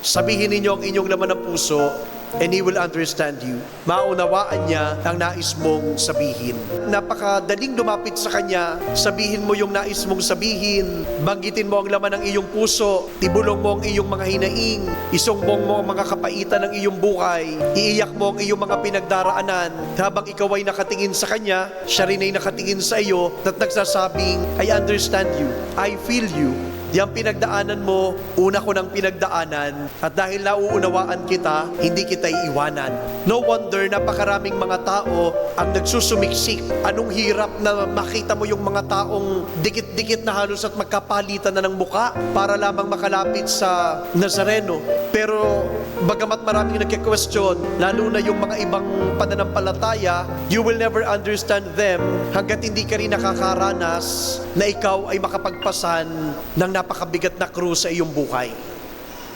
Sabihin ninyo ang inyong laman ng puso, and He will understand you. Maunawaan niya ang nais mong sabihin. Napakadaling lumapit sa Kanya. Sabihin mo yung nais mong sabihin. Banggitin mo ang laman ng iyong puso. Tibulong mo ang iyong mga hinaing. Isumbong mo ang mga kapaitan ng iyong buhay. Iiyak mo ang iyong mga pinagdaraanan. Habang ikaw ay nakatingin sa Kanya, siya rin ay nakatingin sa iyo at nagsasabing, I understand you. I feel you. Yang pinagdaanan mo, una ko ng pinagdaanan, at dahil nauunawaan kita, hindi kita iiwanan. No wonder napakaraming mga tao ang nagsusumiksik. Anong hirap na makita mo yung mga taong dikit-dikit na halos at magkapalitan na ng muka para lamang makalapit sa Nazareno. Pero bagamat maraming nagke-question, lalo na yung mga ibang pananampalataya, you will never understand them hanggat hindi ka rin nakakaranas na ikaw ay makapagpasan ng napakabigat na krus sa iyong buhay.